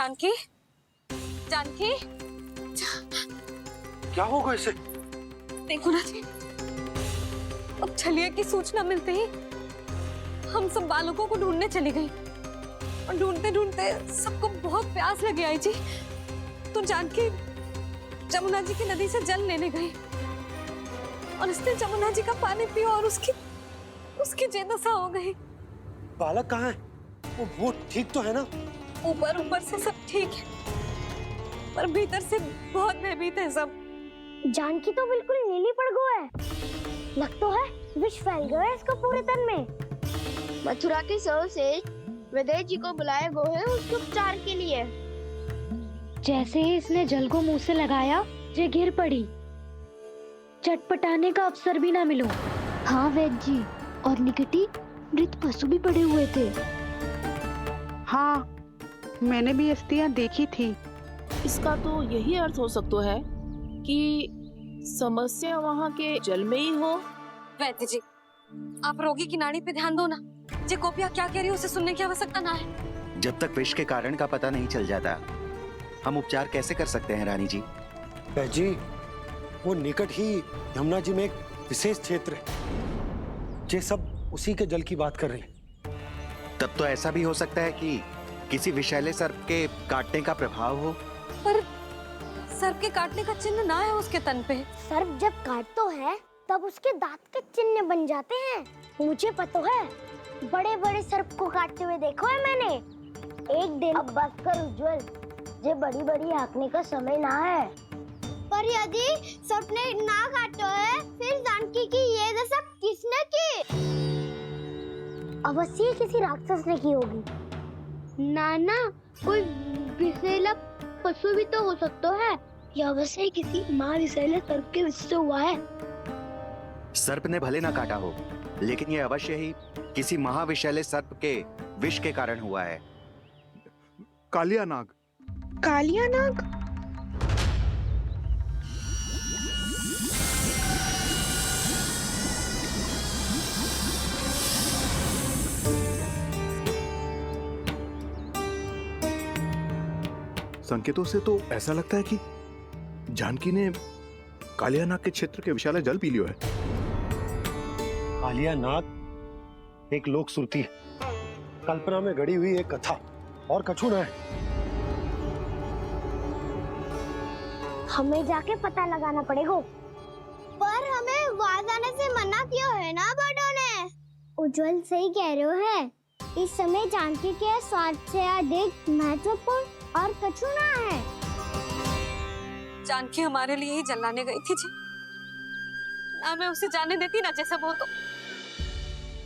जानकी, जानकी, क्या होगा इसे? देखो ना जी, अब छलिया की सूचना मिलते ही हम सब बालकों को ढूंढने चली गई और ढूंढते ढूंढते सबको बहुत प्यास लगी आई जी। तो जानकी जमुना जी की नदी से जल लेने गई और उसने जमुना जी का पानी पिया और उसकी जेदशा हो गई। बालक कहाँ है? वो ठीक तो है ना? ऊपर से सब ठीक है, पर भीतर से बहुत भयभीत है सब। जानकी तो बिल्कुल नीली पड़ गया है। लग तो है विष फैल गया है इसको पूरे तन में। मथुरा के सर्वश्रेष्ठ विदेह जी को बुलाए गए हैं उसके उपचार के लिए। जैसे ही इसने जल को मुंह से लगाया, ये गिर पड़ी। चटपटाने का अवसर भी ना मिलो। हाँ वैद्य जी, और निकटी मृत पशु भी पड़े हुए थे। हाँ, मैंने भी अस्थियां देखी थी। इसका तो यही अर्थ हो सकता है कि समस्या वहाँ के जल में ही हो। वैद्य जी, आप रोगी की नाड़ी पे ध्यान दो ना। जे गोपिया क्या कह रही है उसे सुनने की आवश्यकता ना है। जब तक विष के कारण का पता नहीं चल जाता, हम उपचार कैसे कर सकते हैं रानी जी? जी, वो निकट ही यमुना जी में एक विशेष क्षेत्र है। ये सब उसी के जल की बात कर रहे हैं। तब तो ऐसा भी हो सकता है कि किसी विषैले सर्प के काटने का प्रभाव हो। पर सर्प के काटने का चिन्ह ना है उसके तन पे। सर्प जब काटतो है तब उसके दांत के चिन्ह बन जाते हैं। मुझे पता है, बड़े बड़े सर्प को काटते हुए देखो है मैंने। एक दिन अब बस कर उज्जवल, ये बड़ी बड़ी हाँकने का समय ना है। पर यदि सर्प ने ना काटो है, फिर जानकी की ये दशा किसने की? अवश्य किसी राक्षस ने की होगी। नाना, कोई विषैला पशु भी तो हो सकता है। यह अवश्य किसी माँ विषैले सर्प के विष से हुआ है। सर्प ने भले ना काटा हो, लेकिन यह अवश्य ही किसी महाविषैले सर्प के विष के कारण हुआ है। कालिया नाग। कालिया नाग? संकेतों से तो ऐसा लगता है कि जानकी ने कालिया नाग के क्षेत्र के विशाल जल पी लियो है। कालिया नाग एक लोक श्रुति है, कल्पना में गढ़ी हुई एक कथा, और कछु ना है। हमें जाके पता लगाना पड़ेगा। पर हमें वहां जाने से मना किया है ना बड़ों ने। उज्जवल सही कह रहे हो है। इस समय जानकी के स्वास्थ्य से अधिक महत्वपूर्ण और कछु ना है। जानकी हमारे लिए ही जलाने गई थी जी। ना मैं उसे जाने देती ना जैसा वो तो।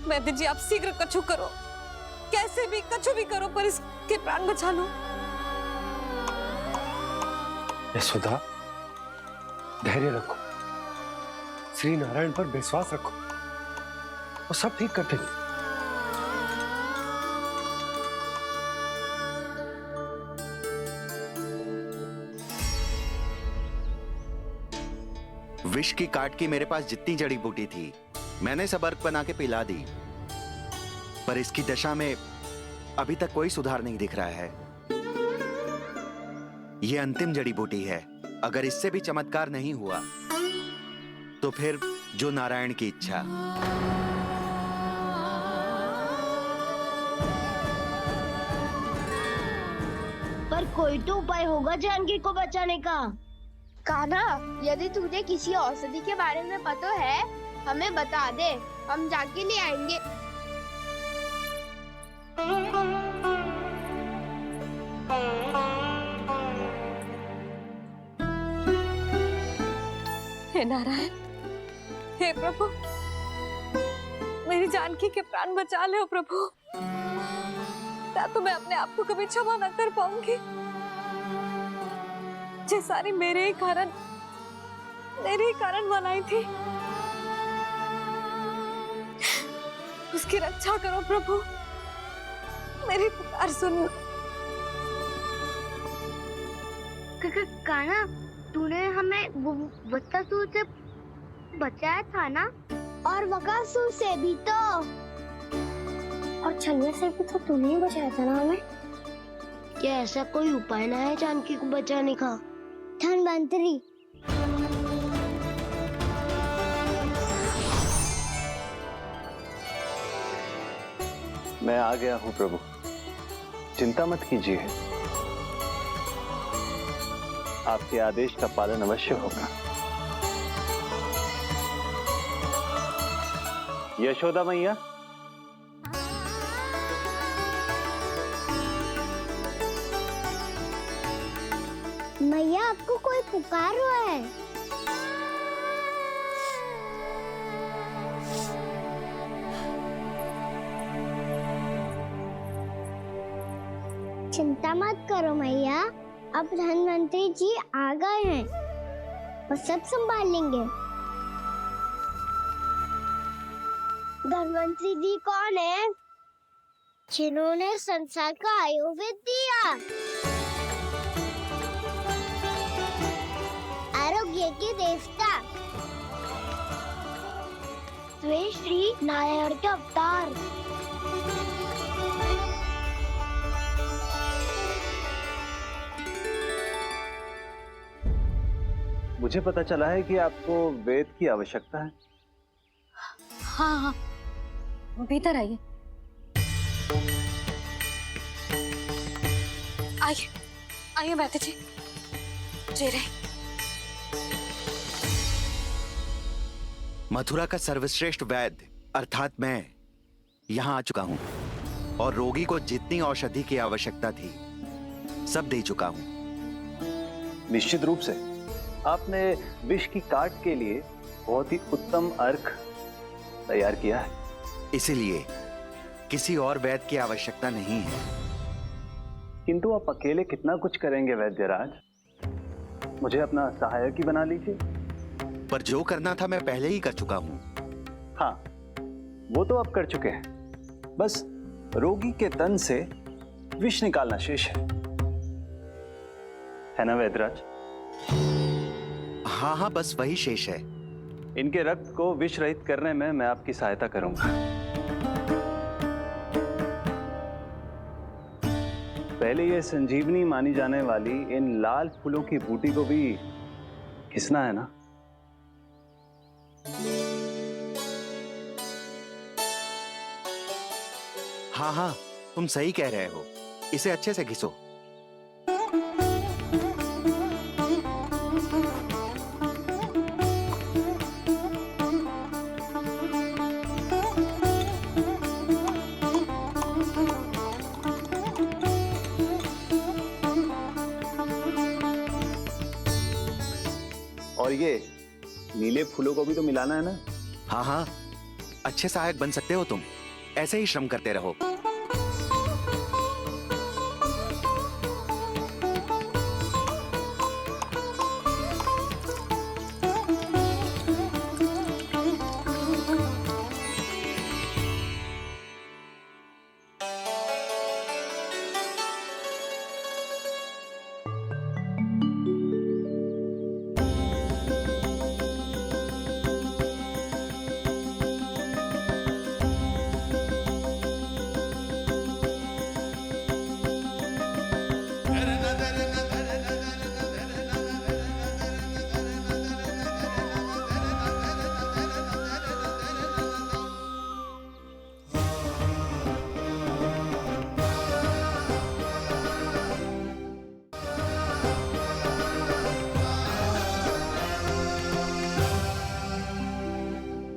वैद्य जी, आप शीघ्र कछु करो, कैसे भी कछु भी करो, पर इसके प्राण बचा लो। यशोदा, धैर्य रखो, श्री नारायण पर विश्वास रखो, वो सब ठीक कर देंगे। विष की काट की मेरे पास जितनी जड़ी बूटी थी, मैंने सब अर्क बना के पिला दी, पर इसकी दशा में अभी तक कोई सुधार नहीं दिख रहा है। यह अंतिम जड़ी बूटी है। अगर इससे भी चमत्कार नहीं हुआ, तो फिर जो नारायण की इच्छा। पर कोई तो उपाय होगा जानकी को बचाने का। कान्हा, यदि तुझे किसी औषधि के बारे में पता है, हमें बता दे, हम जाके ले आएंगे। हे नारायण, हे प्रभु, मेरी जानकी के प्राण बचा ले प्रभु। या तो मैं अपने आप को कभी क्षमा न कर पाऊंगी। ये सारी मेरे ही कारण बनाई थी। उसकी रक्षा करो प्रभु, मेरी पुकार सुनो। कान्हा, तूने हमें वत्सासुर से बचाया था ना? और बकासुर से भी तो। और छलिया से भी तो तूने ही बचाया था ना हमें? क्या ऐसा कोई उपाय ना है जानकी को बचाने का? धन्वंतरी, मैं आ गया हूं प्रभु, चिंता मत कीजिए, आपके आदेश का पालन अवश्य होगा। यशोदा मैया, मैया आपको कोई पुकार रहा है। चिंता मत करो मैया, अब धन्वंतरी जी आ गए हैं, वो सब संभाल लेंगे। धन्वंतरी जी कौन है? जिन्होंने संसार का आयुर्वेद दिया, आरोग्य के देवता, वे श्री नारायण के अवतार। मुझे पता चला है कि आपको वेद की आवश्यकता है। हाँ हाँ, भीतर आइए। आइए आइए बैठे जी। जी रहे। मथुरा का सर्वश्रेष्ठ वैद्य अर्थात मैं यहाँ आ चुका हूँ और रोगी को जितनी औषधि की आवश्यकता थी सब दे चुका हूँ। निश्चित रूप से आपने विष की काट के लिए बहुत ही उत्तम अर्क तैयार किया है। इसीलिए किसी और वैद्य की आवश्यकता नहीं है। किंतु आप अकेले कितना कुछ करेंगे वैद्यराज, मुझे अपना सहायक ही बना लीजिए। पर जो करना था मैं पहले ही कर चुका हूँ। हाँ, वो तो आप कर चुके हैं, बस रोगी के तन से विष निकालना शेष है ना वैद्यराज? हाँ हाँ, बस वही शेष है। इनके रक्त को विष रहित करने में मैं आपकी सहायता करूंगा। पहले ये संजीवनी मानी जाने वाली इन लाल फूलों की बूटी को भी घिसना है ना? हाँ हाँ, तुम सही कह रहे हो, इसे अच्छे से घिसो। और ये नीले फूलों को भी तो मिलाना है ना? हाँ हाँ, अच्छे सहायक बन सकते हो तुम, ऐसे ही श्रम करते रहो।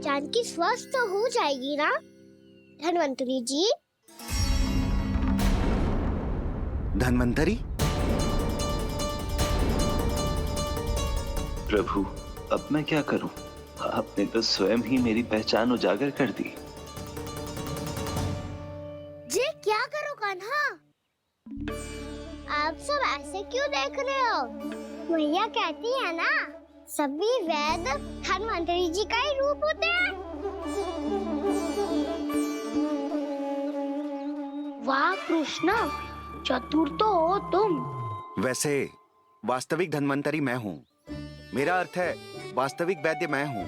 जानकी स्वस्थ तो हो जाएगी ना धन्वंतरी जी? धन्वंतरी? प्रभु, अब मैं क्या करूं? आपने तो स्वयं ही मेरी पहचान उजागर कर दी। जी क्या करो कान्हा? आप सब ऐसे क्यों देख रहे हो? मैया कहती है ना, सभी वैद्य धन्वंतरी जी का ही रूप होते हैं। वाह कृष्णा, चतुर तो हो तुम। वैसे वास्तविक धन्वंतरी मैं हूँ, मेरा अर्थ है वास्तविक वैद्य मैं हूँ।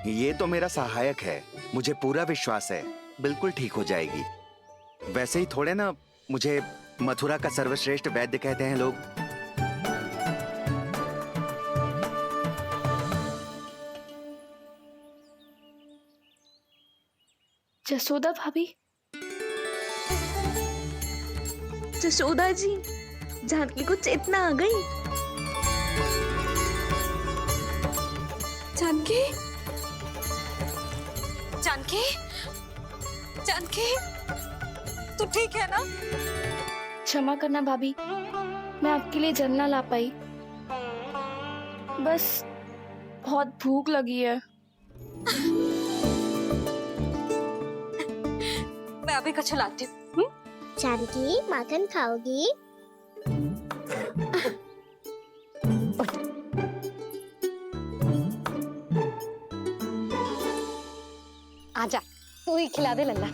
ये तो मेरा सहायक है, मुझे पूरा विश्वास है बिल्कुल ठीक हो जाएगी। वैसे ही थोड़े ना मुझे मथुरा का सर्वश्रेष्ठ वैद्य कहते हैं लोग। जसोदा भाभी, जसोदा जी, जानकी को चेतना आ गई। जानकी, जानकी, जानकी, तू ठीक है ना? क्षमा करना भाभी, मैं आपके लिए जल ना ला पाई। बस बहुत भूख लगी है। मैं अभी कच्चा लाती हूँ। जानकी, माखन खाओगी? आजा, तू ही खिला दे लल्ला।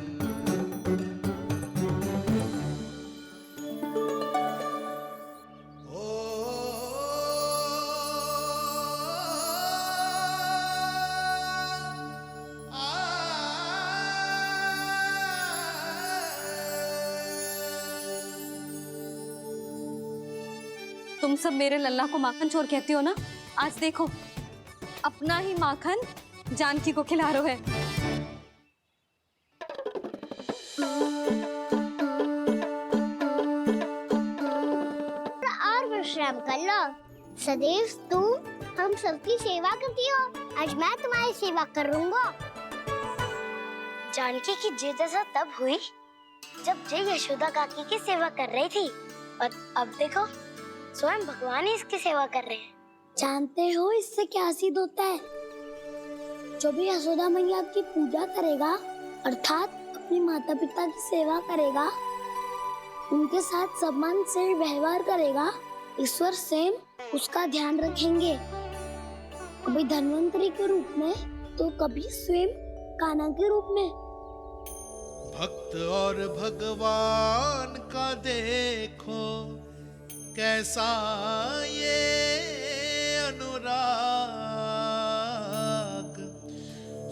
तुम सब मेरे लल्ला को माखन चोर कहती हो ना? आज देखो, अपना ही माखन जानकी को खिला रहे हो। और विश्राम कर लो। सदैव तुम हम सबकी सेवा करती हो, आज मैं तुम्हारी सेवा करूंगा। जानकी की जिज्ञासा तब हुई जब जय यशोदा काकी की सेवा कर रही थी, और अब देखो स्वयं भगवान ही इसकी सेवा कर रहे हैं। जानते हो इससे क्या सिद्ध होता है? जो भी यशोदा मैया की पूजा करेगा, अर्थात अपने माता पिता की सेवा करेगा, उनके साथ सम्मान से व्यवहार करेगा, ईश्वर स्वयं उसका ध्यान रखेंगे। कभी धन्वंतरी के रूप में तो कभी स्वयं कान्हा के रूप में। भक्त और भगवान का देखो कैसा ये अनुराग,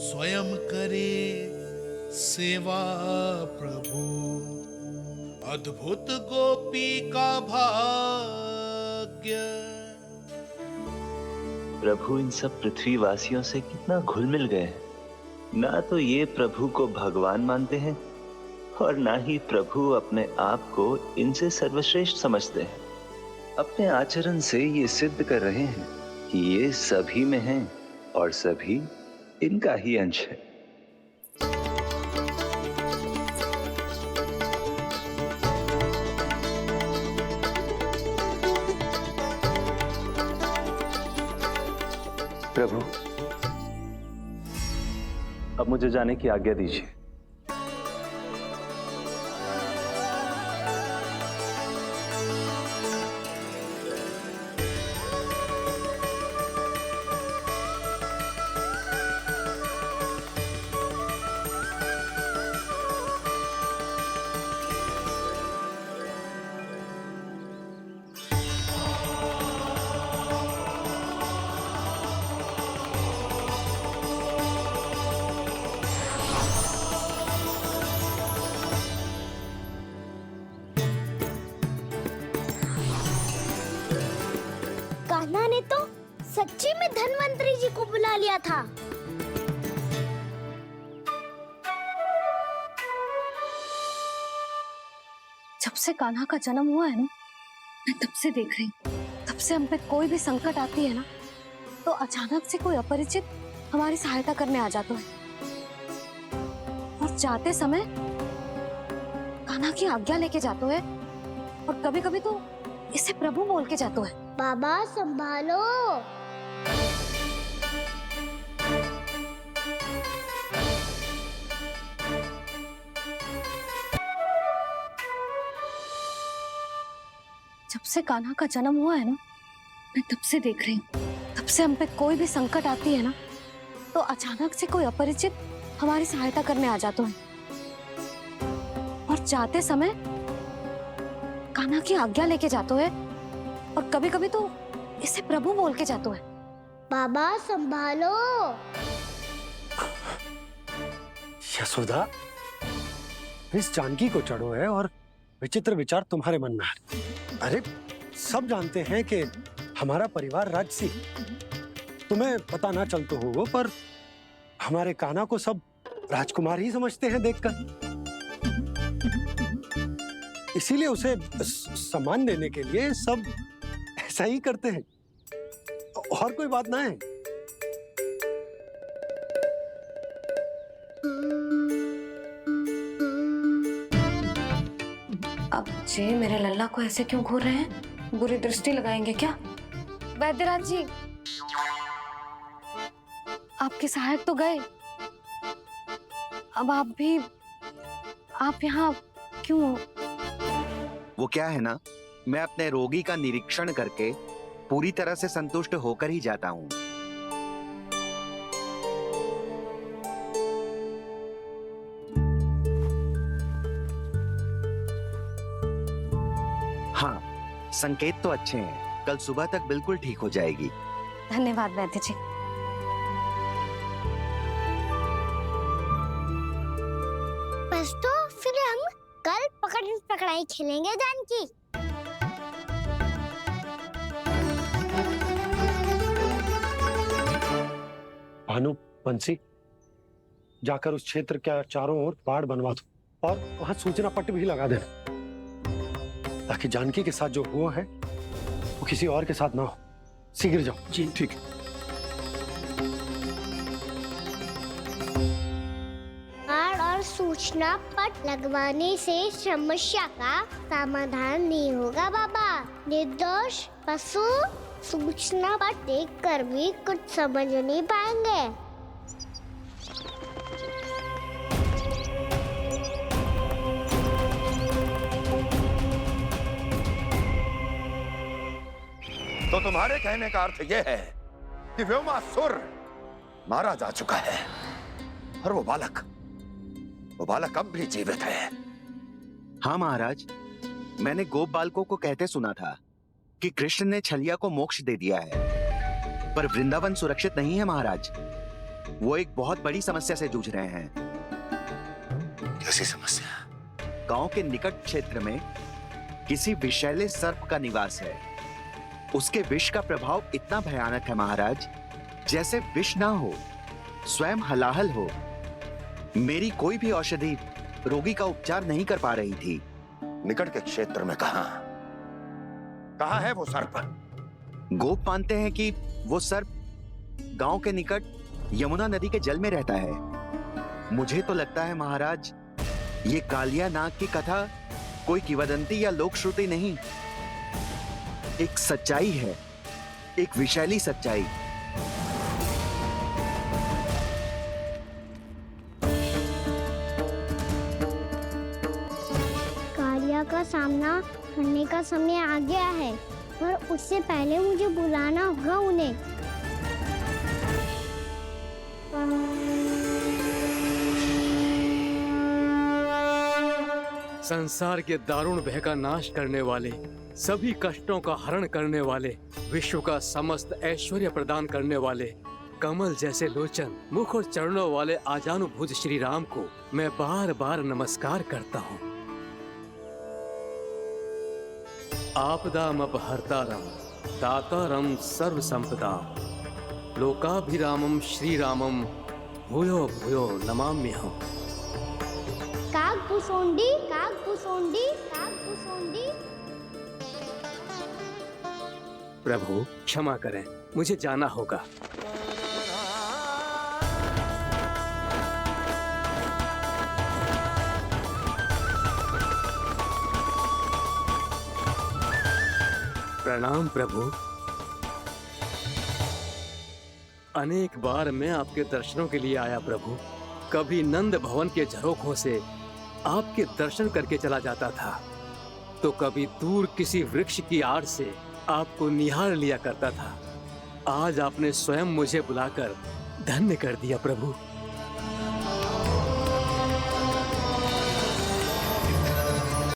स्वयं करे सेवा प्रभु, अद्भुत गोपी का भाग्य। प्रभु इन सब पृथ्वीवासियों से कितना घुल मिल गए हैं। ना तो ये प्रभु को भगवान मानते हैं और ना ही प्रभु अपने आप को इनसे सर्वश्रेष्ठ समझते हैं। अपने आचरण से ये सिद्ध कर रहे हैं कि ये सभी में हैं और सभी इनका ही अंश है। प्रभु, अब मुझे जाने की आज्ञा दीजिए। कान्हा ने तो सच्ची में धन्वंतरी जी को बुला लिया था। जब से कान्हा का जन्म हुआ है ना, मैं तब से देख रही हूँ, तब से हम पे कोई भी संकट आती है ना, तो अचानक से कोई अपरिचित हमारी सहायता करने आ जाता है। और जाते समय कान्हा की आज्ञा लेके जाते है, और कभी कभी तो इसे प्रभु बोल के जाते है। बाबा संभालो। जब से कान्हा का जन्म हुआ है ना, मैं तब से देख रही हूँ, तब से हम पे कोई भी संकट आती है ना, तो अचानक से कोई अपरिचित हमारी सहायता करने आ जाते हैं। और जाते समय कान्हा की आज्ञा लेके जाते हैं, और कभी कभी तो इसे प्रभु बोल के जाते हैं। बाबा संभालो। यशोदा, इस जानकी को चढ़ो है और विचित्र विचार तुम्हारे मन में है। अरे सब जानते हैं कि हमारा परिवार राजसी, तुम्हें पता ना चलता हो वो, पर हमारे कान्हा को सब राजकुमार ही समझते हैं देखकर। इसीलिए उसे सम्मान देने के लिए सब ऐसा ही करते हैं, और कोई बात ना है। अब जे मेरे लल्ला को ऐसे क्यों घूर रहे हैं? बुरी दृष्टि लगाएंगे क्या? वैद्यराज जी, आपके सहायक तो गए, अब आप यहाँ क्यों? वो क्या है ना, मैं अपने रोगी का निरीक्षण करके पूरी तरह से संतुष्ट होकर ही जाता हूँ। हाँ, संकेत तो अच्छे हैं, कल सुबह तक बिल्कुल ठीक हो जाएगी। धन्यवाद वैद्य जी। बस तो फिर हम कल पकड़न पकड़ाई खेलेंगे जानकी। भानु, बंसी, जाकर उस क्षेत्र के चारों ओर बाड़ बनवा दो और वहां सूचना पट्ट भी लगा देना, ताकि जानकी के साथ जो हुआ है वो किसी और के साथ ना हो। शीघ्र जाओ। जी ठीक है। बाड़ और सूचना पट लगवाने से समस्या का समाधान नहीं होगा बाबा। निर्दोष पशु सूचना पट देखकर भी कुछ समझ नहीं पाएंगे। तो तुम्हारे कहने का अर्थ यह है कि व्योमासुर मारा जा चुका है और वो बालक अब भी जीवित है। हाँ महाराज, मैंने गोप बालकों को कहते सुना था कि कृष्ण ने छलिया को मोक्ष दे दिया है, पर वृंदावन सुरक्षित नहीं है महाराज। वो एक बहुत बड़ी समस्या से जूझ रहे हैं। कैसी समस्या? गांव के निकट क्षेत्र में किसी विषैले सर्प का निवास है। उसके विष का प्रभाव इतना भयानक है महाराज, जैसे विष ना हो, स्वयं हलाहल हो। मेरी कोई भी औषधि रोगी का उपचार नहीं कर पा रही थी। निकट के क्षेत्र में कहाँ है वो सर्प? गोप मानते हैं कि वो सर्प गांव के निकट यमुना नदी के जल में रहता है। मुझे तो लगता है महाराज, ये कालिया नाग की कथा कोई किंवदंती या लोक श्रुति नहीं, एक सच्चाई है, एक विशैली सच्चाई। कालिया का सामना करने का समय आ गया है, पर उससे पहले मुझे बुलाना होगा उन्हें। संसार के दारुण भय का नाश करने वाले, सभी कष्टों का हरण करने वाले, विश्व का समस्त ऐश्वर्य प्रदान करने वाले, कमल जैसे लोचन, मुख और चरणों वाले आजानुभुज श्री राम को मैं बार बार नमस्कार करता हूँ। आपदामपहर्तारं दातारं सर्व संपदा, लोकाभिरामं श्री रामं भूयो भूयो नमाम्यहम्। कागभूसोंडी, कागभूसोंडी, कागभूसोंडी। प्रभु क्षमा करें, मुझे जाना होगा। प्रणाम प्रभु। अनेक बार मैं आपके दर्शनों के लिए आया प्रभु। कभी नंद भवन के झरोखों से आपके दर्शन करके चला जाता था, तो कभी दूर किसी वृक्ष की आड़ से आपको निहार लिया करता था। आज आपने स्वयं मुझे बुलाकर धन्य कर दिया प्रभु।